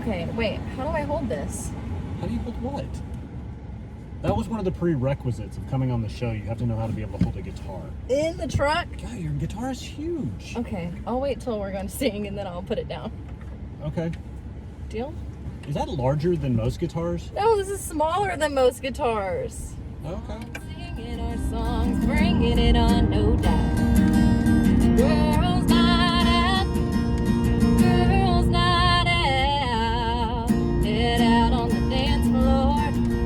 Okay, wait. How do I hold this? How do you hold what? That was one of the prerequisites of coming on the show. You have to know how to be able to hold a guitar. In the truck? God, your guitar is huge. Okay, I'll wait till we're going to sing and then I'll put it down. Okay. Deal? Is that larger than most guitars? No, this is smaller than most guitars. Okay. Singing our songs, bringing it on, no doubt. Girls night out, girls night out. Head out on the dance floor,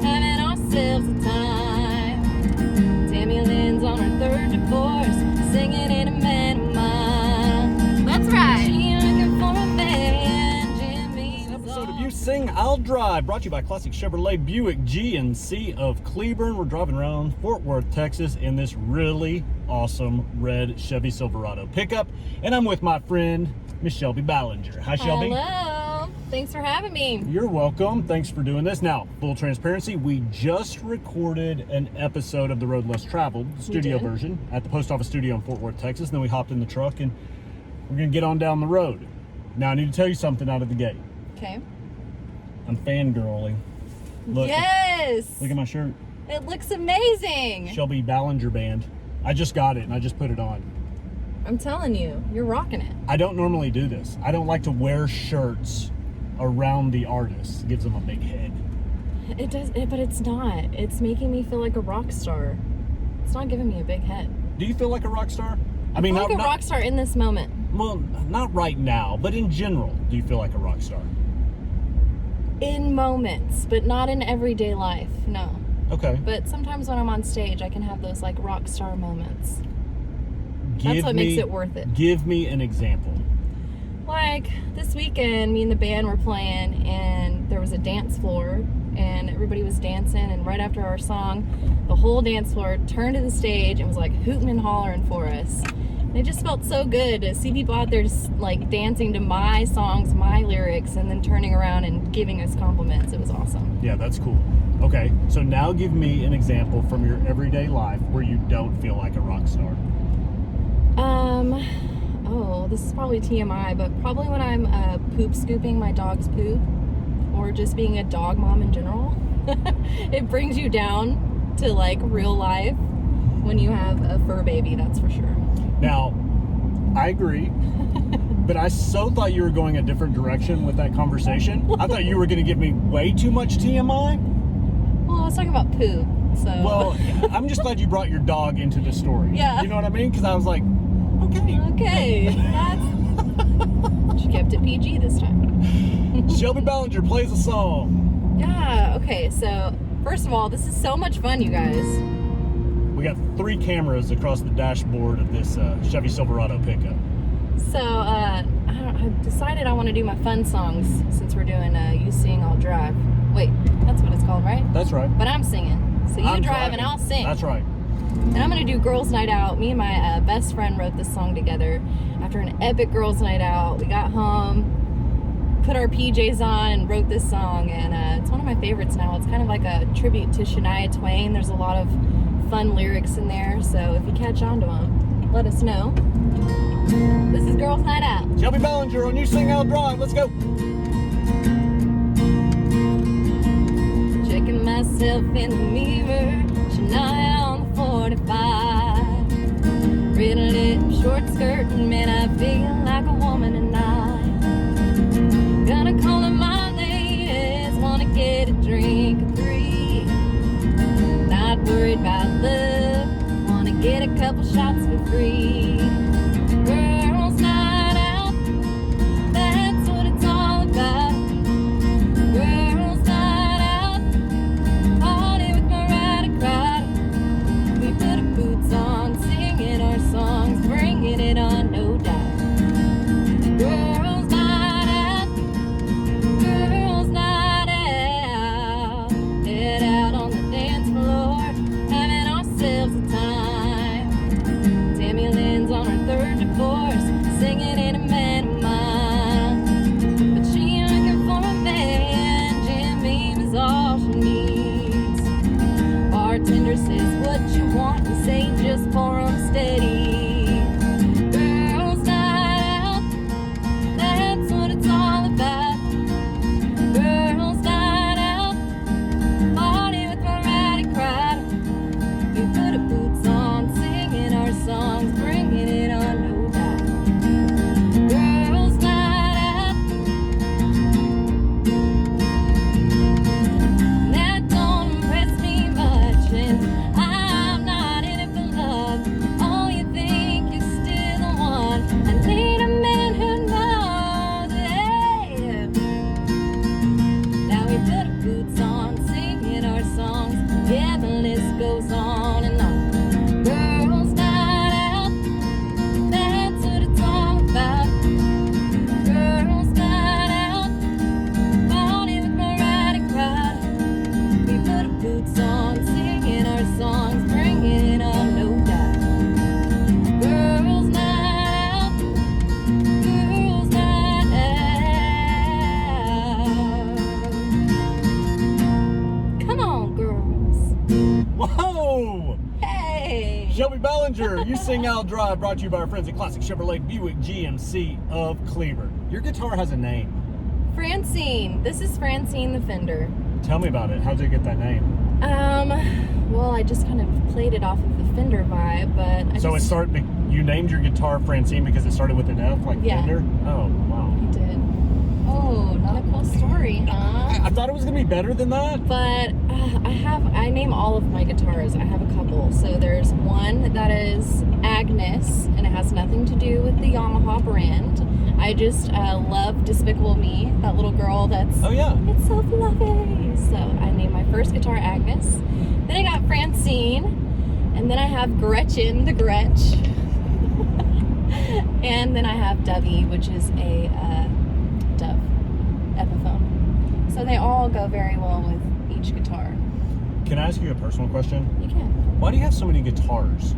having ourselves a time. Tammy Lynn's on her third divorce, singing in a man of mine. That's right. She looking for a man, Jimmy's This episode of You Sing, I'll Drive, brought to you by Classic Chevrolet Buick GMC of Cleburne. We're driving around Fort Worth, Texas in this really awesome red Chevy Silverado pickup. And I'm with my friend, Miss Shelby Ballenger. Hi, Shelby. Hello. Thanks for having me. You're welcome. Thanks for doing this. Now, full transparency, we just recorded an episode of The Road Less Traveled, the studio version, at the post office studio in Fort Worth, Texas. And then we hopped in the truck and we're going to get on down the road. Now, I need to tell you something out of the gate. Okay. I'm fangirling. Look, Yes. look at my shirt. It looks amazing. Shelby Ballenger band. I just got it and I just put it on. I'm telling you, you're rocking it. I don't normally do this. I don't like to wear shirts around the artist. It gives them a big head. It does, but it's not. It's making me feel like a rock star. It's not giving me a big head. Do you feel like a rock star? I feel like a rock star in this moment. Well, not right now, but in general, do you feel like a rock star? In moments, but not in everyday life. No. Okay. But sometimes when I'm on stage, I can have those like rock star moments. That's what makes it worth it. Give me an example. Like this weekend, me and the band were playing, and there was a dance floor, and everybody was dancing. And right after our song, the whole dance floor turned to the stage and was like hooting and hollering for us. And it just felt so good to see people out there just like dancing to my songs, my lyrics, and then turning around and giving us compliments. It was awesome. Yeah, that's cool. Okay, so now give me an example from your everyday life where you don't feel like a rock star. Oh, this is probably TMI, but probably when I'm poop scooping my dog's poop, or just being a dog mom in general. It brings you down to like real life when you have a fur baby, that's for sure. Now, I agree, but I so thought you were going a different direction with that conversation. I thought you were going to give me way too much TMI. Well, I was talking about poop, so. Well, I'm just glad you brought your dog into the story. Yeah. You know what I mean? Because I was like, okay. Okay, she kept it PG this time. Shelby Ballenger plays a song. Yeah, okay, so first of all, this is so much fun, you guys. We got 3 cameras across the dashboard of this Chevy Silverado pickup. So, I decided I want to do my fun songs since we're doing You Sing, I'll Drive. Wait, that's what it's called, right? That's right. But I'm singing. So you drive and I'll sing. That's right. And I'm going to do Girls Night Out. Me and my best friend wrote this song together after an epic Girls Night Out. We got home, put our PJs on, and wrote this song. And it's one of my favorites now. It's kind of like a tribute to Shania Twain. There's a lot of fun lyrics in there. So if you catch on to them, let us know. This is Girls Night Out. Shelby Ballenger on You Sing, I'll Drive. Let's go. Checking myself in the mirror, Shania on the 45. Red lip, short skirt, and man, I feel like a woman tonight. Gonna call in my ladies, wanna get a drink or 3. Not worried about love, wanna get a couple shots for free. Girls night out, that's what it's all about. Girls night out, party with my ride crowd. We put our boots on, singing our songs, bringing it on, no doubt. Girls night out, girls night out. Head out on the dance floor, having ourselves a time. Tammy Lynn's on You Sing Out Drive, brought to you by our friends at Classic Chevrolet Buick GMC of Cleburne. Your guitar has a name. Francine. This is Francine the Fender. Tell me about it. How did it get that name? Well, I just kind of played it off of the Fender vibe, but you named your guitar Francine because it started with an F, like Fender? Oh, wow. I did. Oh, not a cool story, huh? I thought it was going to be better than that. But I name all of my guitars. I have a couple. So there's one that is Agnes, and it has nothing to do with the Yamaha brand. I just love Despicable Me, that little girl that's... Oh, yeah. It's so fluffy. So I named my first guitar Agnes. Then I got Francine, and then I have Gretchen, the Gretsch. And then I have Dovey, which is a Dove Epiphone. So they all go very well with each guitar. Can I ask you a personal question? You can. Why do you have so many guitars?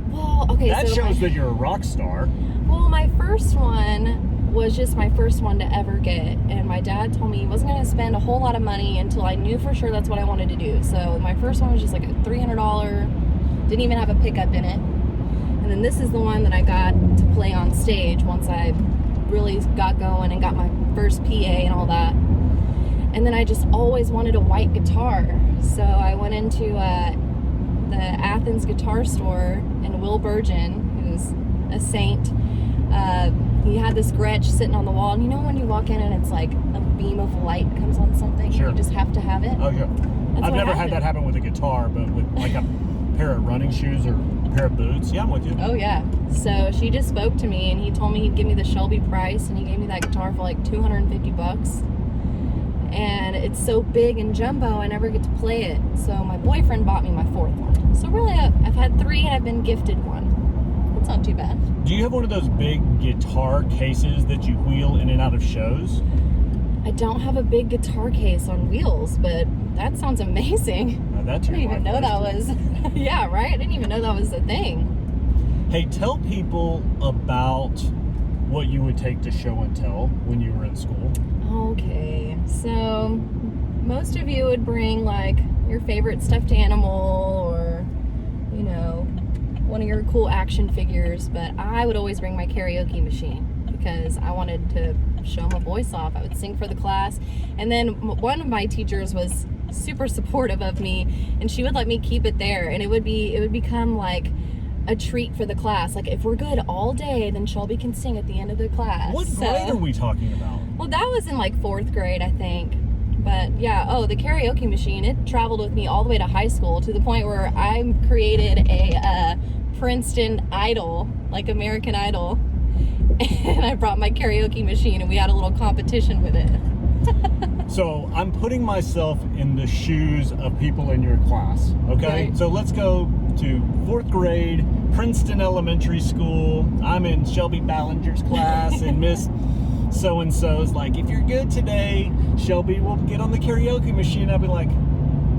Well, okay, that so shows that you're a rock star. Well, my first one was just my first one to ever get, and my dad told me he wasn't going to spend a whole lot of money until I knew for sure that's what I wanted to do. So my first one was just like a $300, didn't even have a pickup in it. And then this is the one that I got to play on stage once I really got going and got my first PA and all that. And then I just always wanted a white guitar. So I went into the Athens guitar store, and Will Burgeon, who's a saint, he had this Gretsch sitting on the wall. And you know when you walk in and it's like a beam of light comes on something? Sure. You just have to have it? Oh, yeah. I've never had that happen with a guitar, but with like a pair of running shoes or a pair of boots. Yeah, I'm with you. Oh, yeah. So she just spoke to me, and he told me he'd give me the Shelby price, and he gave me that guitar for like $250. And it's so big and jumbo, I never get to play it. So my boyfriend bought me my fourth one. So really, I've had three, and I've been gifted one. That's not too bad. Do you have one of those big guitar cases that you wheel in and out of shows? I don't have a big guitar case on wheels, but that sounds amazing. I didn't even know that was... Yeah, right? I didn't even know that was a thing. Hey, tell people about what you would take to show and tell when you were in school. Okay, so most of you would bring like your favorite stuffed animal or, you know, one of your cool action figures, but I would always bring my karaoke machine because I wanted to show my voice off. I would sing for the class. And then one of my teachers was super supportive of me, and she would let me keep it there, and it would become like a treat for the class. Like if we're good all day, then Shelby can sing at the end of the class. What grade are we talking about? Well, that was in like 4th grade, I think. But yeah, the karaoke machine, it traveled with me all the way to high school, to the point where I created a Princeton Idol, like American Idol, and I brought my karaoke machine, and we had a little competition with it. So I'm putting myself in the shoes of people in your class, okay? Right. So let's go to 4th grade, Princeton Elementary School. I'm in Shelby Ballenger's class, and Miss so-and-so's like, if you're good today, Shelby will get on the karaoke machine. I'll be like,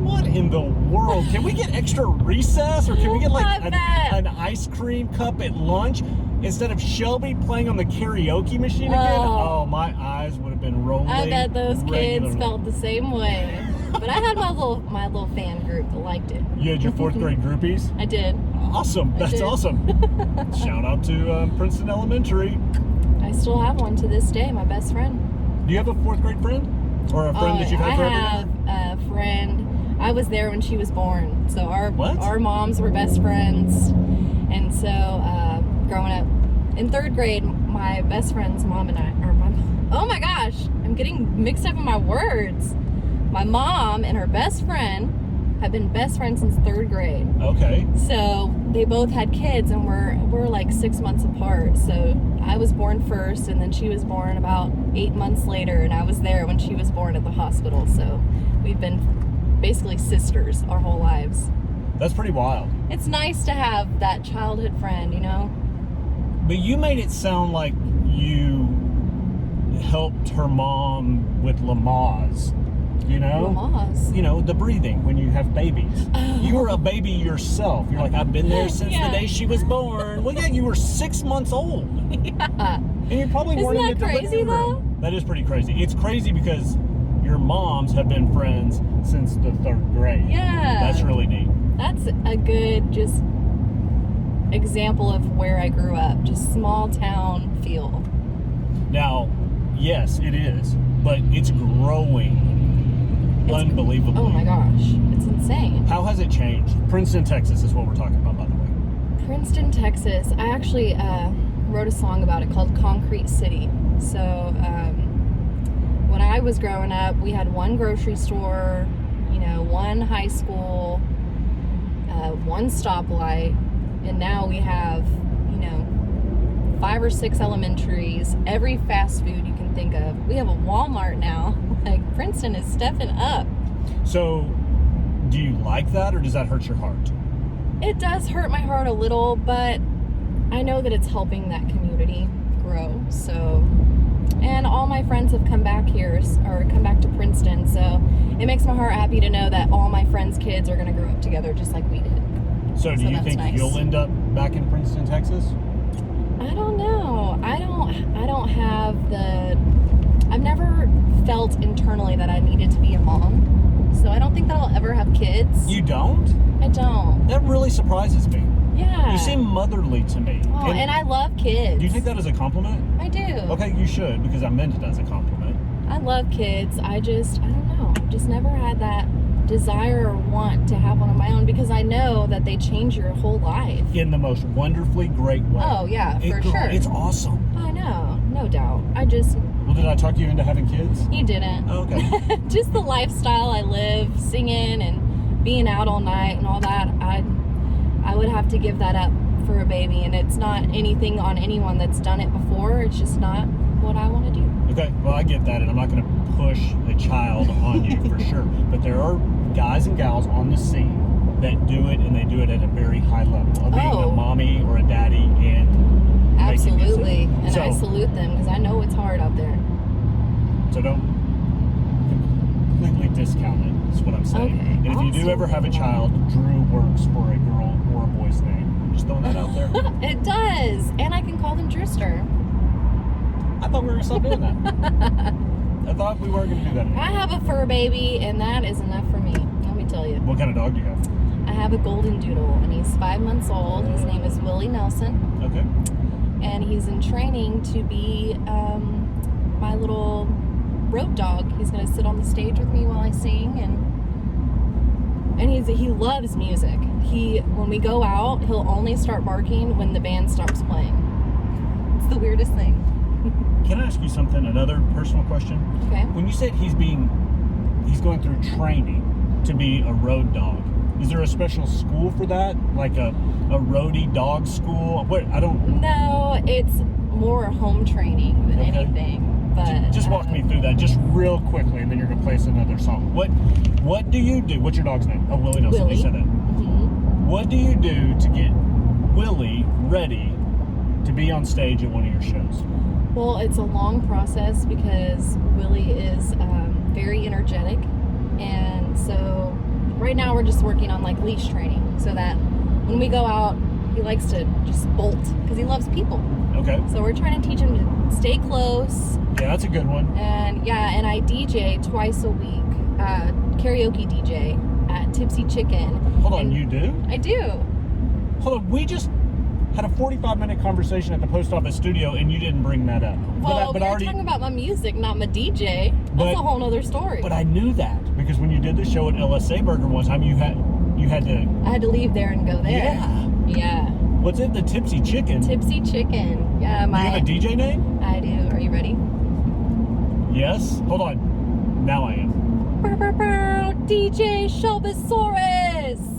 what in the world? Can we get extra recess, or can we get like an ice cream cup at lunch instead of Shelby playing on the karaoke machine again? Oh, my eyes would have been rolling. I bet those kids regularly. felt the same way. But I had my little fan group that liked it. You had your 4th grade groupies? I did. Awesome. That's awesome. Shout out to Princeton Elementary. I still have one to this day, my best friend. Do you have a 4th grade friend? Or a friend that you've had forever? I have a friend. I was there when she was born. So our moms were best friends. And so growing up in 3rd grade, my best friend's mom and I, oh my gosh, I'm getting mixed up in my words. My mom and her best friend have been best friends since 3rd grade. Okay. So they both had kids, and we're like 6 months apart. So I was born first, and then she was born about 8 months later, and I was there when she was born at the hospital. So we've been basically sisters our whole lives. That's pretty wild. It's nice to have that childhood friend, you know? But you made it sound like you helped her mom with Lamaze. You know? Lamaze? You know, the breathing when you have babies. Oh. You were a baby yourself. You're like, I've been there since the day she was born. Well, yeah, you were 6 months old. Yeah. And you probably weren't in the Isn't that crazy, though? That is pretty crazy. It's crazy because your moms have been friends since the 3rd grade. Yeah. That's really neat. That's a good, just example of where I grew up. Just small town feel. Now, yes, it is, but it's growing unbelievably. Oh my gosh, it's insane. How has it changed? Princeton, Texas is what we're talking about, by the way. Princeton, Texas. I actually wrote a song about it called Concrete City. So when I was growing up, we had one grocery store, one high school, one stoplight, and now we have 5 or 6 elementaries, every fast food you can think of. We have a Walmart now. Like, Princeton is stepping up. So, do you like that, or does that hurt your heart? It does hurt my heart a little, but I know that it's helping that community grow. So, and all my friends have come back here, or come back to Princeton. So, it makes my heart happy to know that all my friends' kids are going to grow up together just like we did. So do you think nice. You'll end up back in Princeton, Texas? I don't know. I don't have I've never felt internally that I needed to be a mom. So I don't think that I'll ever have kids. You don't? I don't. That really surprises me. Yeah. You seem motherly to me. Oh, and I love kids. Do you take that as a compliment? I do. Okay, you should, because I meant it as a compliment. I love kids. I don't know. I've just never had that desire or want to have one of my own, because I know that they change your whole life. In the most wonderfully great way. Oh, yeah, for sure. It's awesome. I know. No doubt. Well, did I talk you into having kids? You didn't. Oh, okay. Just the lifestyle I live, singing and being out all night and all that, I would have to give that up for a baby, and it's not anything on anyone that's done it before. It's just not what I want to do. Okay, well, I get that, and I'm not going to push a child on you for sure, but there are guys and gals on the scene that do it, and they do it at a very high level of being a mommy or a daddy and absolutely, and so, I salute them, because I know it's hard out there. So don't completely discount it, is what I'm saying. Okay, and if you do ever have a child, Drew works for a girl or a boy's name. I'm just throwing that out there. It does, and I can call them Drewster. I thought we were going to stop doing that. I thought we weren't going to do that anymore. I have a fur baby, and that is enough for me. Let me tell you. What kind of dog do you have? I have a golden doodle, and he's 5 months old. His name is Willie Nelson. Okay. And he's in training to be my little road dog. He's going to sit on the stage with me while I sing, and he loves music. When we go out, he'll only start barking when the band starts playing. It's the weirdest thing. Can I ask you something? Another personal question? Okay. When you said he's going through training to be a road dog, is there a special school for that? Like a roadie dog school? No, it's more home training than anything. But just walk me through that just real quickly, and then you're gonna play us another song. What do you do? What's your dog's name? Oh, Willie Nelson. Willie. You said that. Mm-hmm. What do you do to get Willie ready to be on stage at one of your shows? Well, it's a long process, because Willie is very energetic, and so right now we're just working on like leash training, so that when we go out, he likes to just bolt, because he loves people. Okay. So we're trying to teach him to stay close. Yeah, that's a good one. And I DJ twice a week, karaoke DJ at Tipsy Chicken. Hold on, you do? I do. Hold on, we just had a 45-minute conversation at the post office studio, and you didn't bring that up. Well, we were talking about my music, not my DJ. That's a whole other story. But I knew that, because when you did the show at LSA Burger one time, I had to leave there and go there. Yeah. Yeah. What's it? The Tipsy Chicken? Tipsy Chicken. Yeah. Do you have a DJ name? I do. Are you ready? Yes. Hold on. Now I am. DJ Shelbysaurus.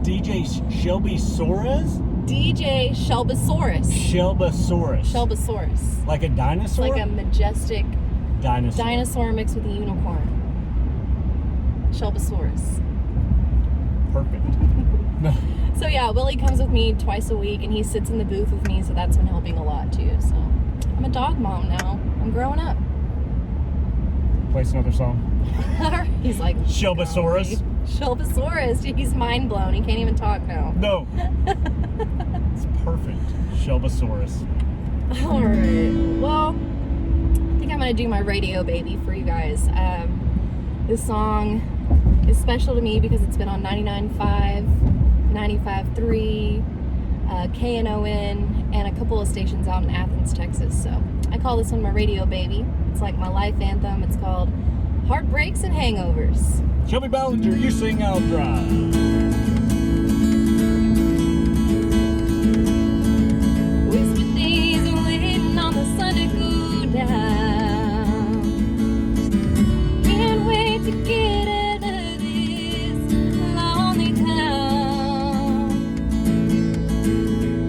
DJ Shelby Soares? DJ Shelbysaurus. Shelbysaurus. Shelbysaurus. Like a dinosaur? Like a majestic dinosaur mixed with a unicorn. Shelbysaurus. Perfect. So yeah, Willie comes with me twice a week, and he sits in the booth with me, so that's been helping a lot too. So I'm a dog mom now. I'm growing up. Play another song. He's like, Shelbysaurus. Shelbysaurus. He's mind blown. He can't even talk now. No. It's perfect. Shelbysaurus. All right. Well, I think I'm gonna do my radio baby for you guys. This song is special to me because it's been on 99.5 95.3, KNON, and a couple of stations out in Athens, Texas. So I call this one my radio baby. It's like my life anthem. It's called Heartbreaks and Hangovers. Shelby Ballenger, you sing, I'll drive. Whispered days are waiting on the sun to go down. Can't wait to get out of this lonely town.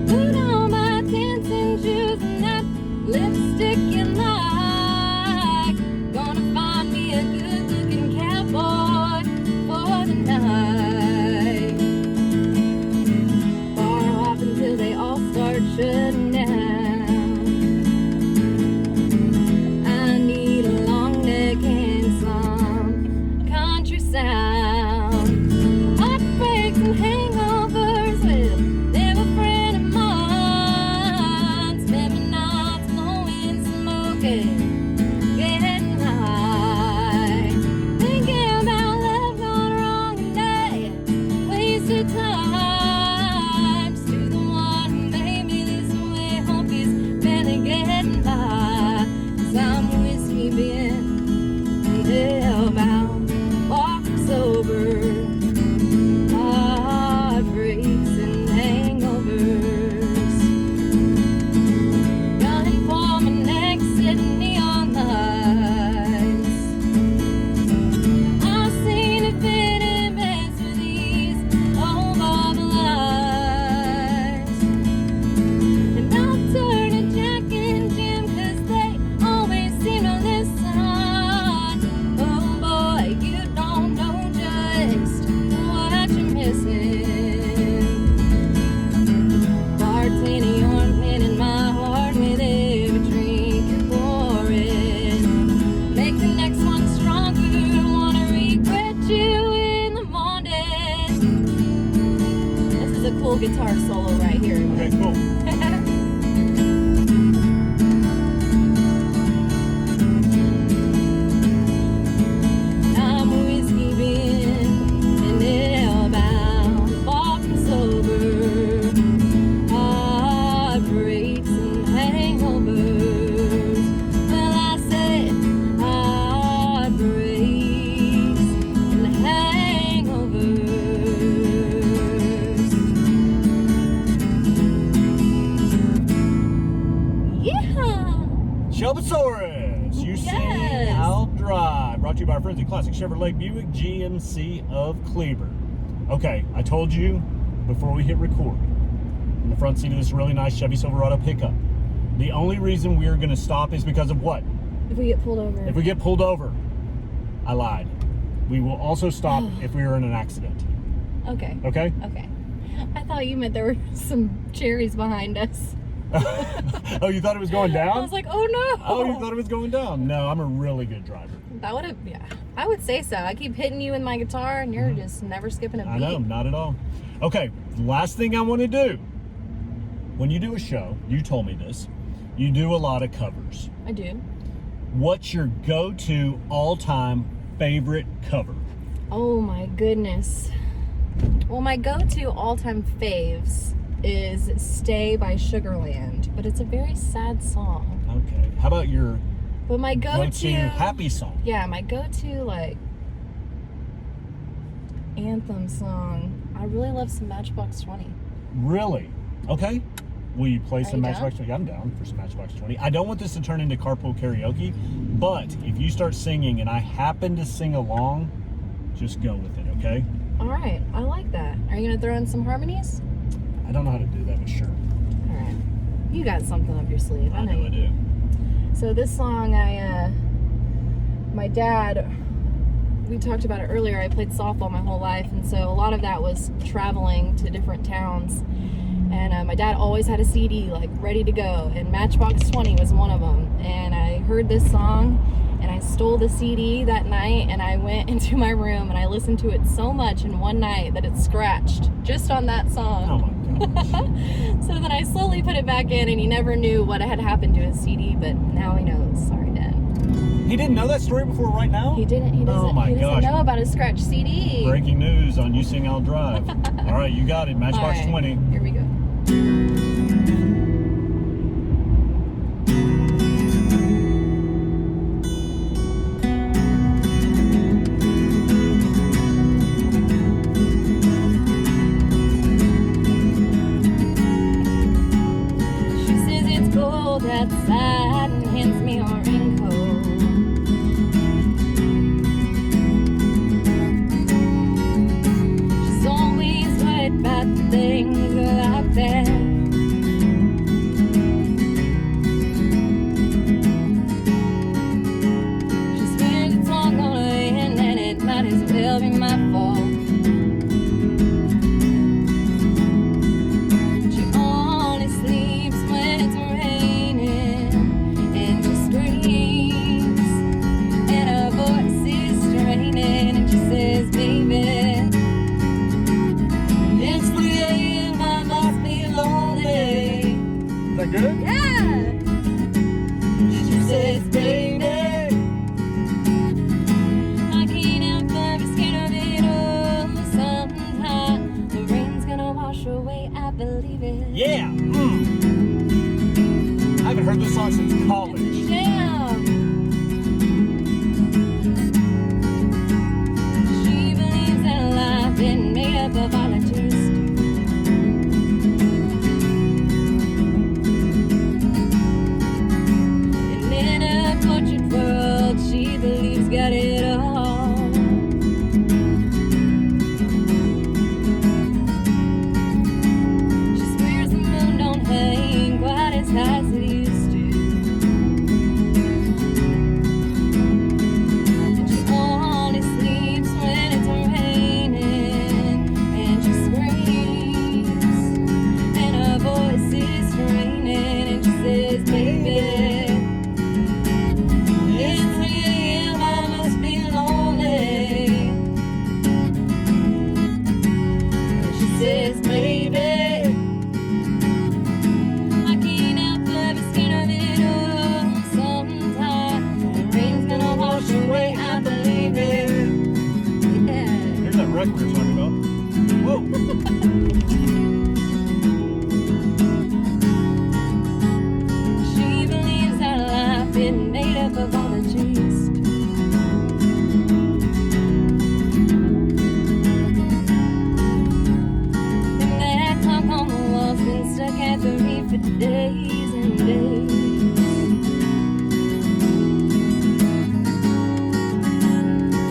Put on my dancing shoes and that lipstick you like. Gonna find me a good-looking cowboy for the night. Bar hop until they all start shutting down. I need a long neck and some country sound. Heartbreaks and hangovers with never friend of mine. Spend my nights blowing smoking, getting high. Thinking about love gone wrong today. Wasted time. Just to the one who made me this way. Hope he's better getting by. 'Cause I'm whiskey bent and hellbound. Walking sober. Heartbreaks and hangovers. Running for my next city neon lights. I've seen it fit and mess with these old bubble eyes. And I'll turn to Jack and Jim 'cause they always seem to listen. Oh boy, you don't know just what you're missing. Bartending ointment in my heart with every drink you're pouring. Make the next one stronger. Wanna regret you in the morning. This is a cool guitar solo right here. Okay, cool. I'm whiskey bent and hellbound, walking sober. Heartbreaks and hangovers. Well, I said heartbreaks and hangovers. Yeah. Shelby Soares, you sing, Yes. I'll drive. Brought to you by our friends at Classic Chevrolet Buick GMC of Cleburne. Okay, I told you before we hit record, in the front seat of this really nice Chevy Silverado pickup, the only reason we are going to stop is because of what? If we get pulled over. If we get pulled over. I lied. We will also stop if we are in an accident. Okay. Okay? Okay. I thought you meant there were some cherries behind us. Oh, you thought it was going I down? was like, oh no. Oh, you thought it was going down? No, I'm a really good driver. That would have, yeah. I would say so. I keep hitting you with my guitar and you're just never skipping a beat. I know, not at all. Okay, last thing I want to do. When you do a show, you told me this, you do a lot of covers. I do. What's your go-to all-time favorite cover? Oh my goodness. Well, my go-to all-time faves is Stay by Sugarland, but it's a very sad song. Okay. How about your But my go-to happy song? Yeah, my go-to like anthem song. I really love some Matchbox 20. Really? Okay. Will you play some you Matchbox 20? I'm down for some Matchbox 20. I don't want this to turn into carpool karaoke, but if you start singing and I happen to sing along, just go with it, okay? All right, I like that. Are you gonna throw in some harmonies? I don't know how to do that, but sure. All right, you got something up your sleeve. I know I you do. So this song, my dad, we talked about it earlier. I played softball my whole life, and so a lot of that was traveling to different towns. And my dad always had a CD like ready to go, and Matchbox 20 was one of them. And I heard this song, and I stole the CD that night, and I went into my room and I listened to it so much in one night that it scratched just on that song. Oh my gosh. So then I slowly put it back in, and he never knew what had happened to his CD, but now he knows. Sorry, Dad. He didn't know that story before right now? He didn't. He doesn't. Oh my he doesn't gosh. know about his scratch CD. Breaking news on You Sing I'll Drive. All right, you got it. Matchbox All right, 20. Here we go. She says it's cold outside and hands me a raincoat. She's always right about things like that. She swears it's all gonna end and it might as well be my fault. She only sleeps when it's raining and she screams and her voice is straining and she says, baby, it's 3 a.m. I must be lonely. Is that good? Yeah. She says, baby, I can't help but be scared of it all. Sometime the rain's gonna wash away, I believe it. Yeah. I haven't heard this song since college. Yeah. She believes that life been made up of volunteers. And in a tortured world, she believes got it all. She swears the moon don't hang quite as high as it used to. And she only sleeps when it's raining and she screams and her voice is straining and she says, baby, it's 3 a.m. I must be lonely. And she says, baby, I can't help but be scared of it all. Sometime the rain's gonna wash away, I believe it. Yeah. Here's that record we were talking about. Whoa. She believes that life been made up of all the trees. And that clock on the wall's been stuck at 3 for days and days.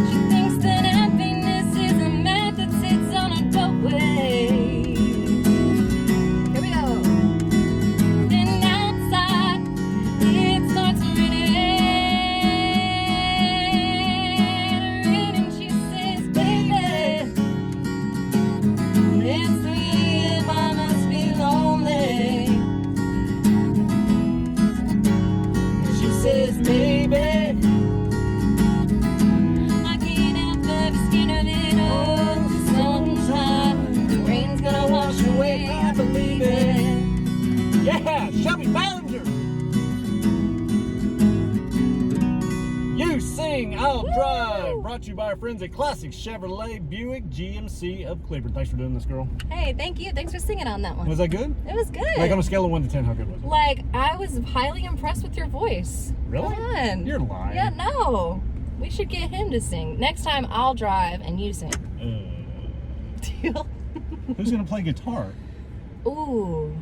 She thinks that happiness is a mat that sits on a doorway. Here we go. Then outside, it starts raining, and she says, baby, it's 3 a.m. I must be lonely. And she says, baby, I can't help but be scared of it all. Sometime the rain's gonna wash away, I believe it. Yeah, Shelby Ballenger. You Sing I'll Drive. Brought to you by our friends at Classic Chevrolet Buick GMC of Cleburne. Thanks for doing this, girl. Hey, thank you. Thanks for singing on that one. Was that good? It was good. Like on a scale of 1 to 10, how good was it? Like, I was highly impressed with your voice. Really? Come on. You're lying. Yeah, no. We should get him to sing. Next time, I'll drive and you sing. Deal? Who's gonna play guitar? Ooh.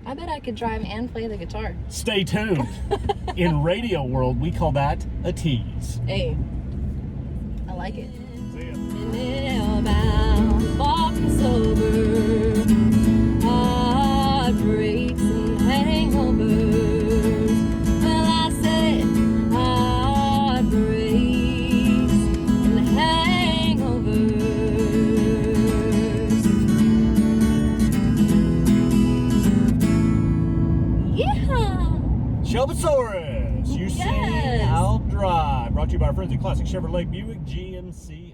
I bet I could drive and play the guitar. Stay tuned. In radio world, we call that a tease. Hey, I like it. See ya. Hellbound, walking sober, heartbreaks and hangovers. Well, I said heartbreaks and hangovers. Yeah. Shelby-saurus, you sing, Yes. I'll drive. Brought to you by our friends at Classic Chevrolet Buick GMC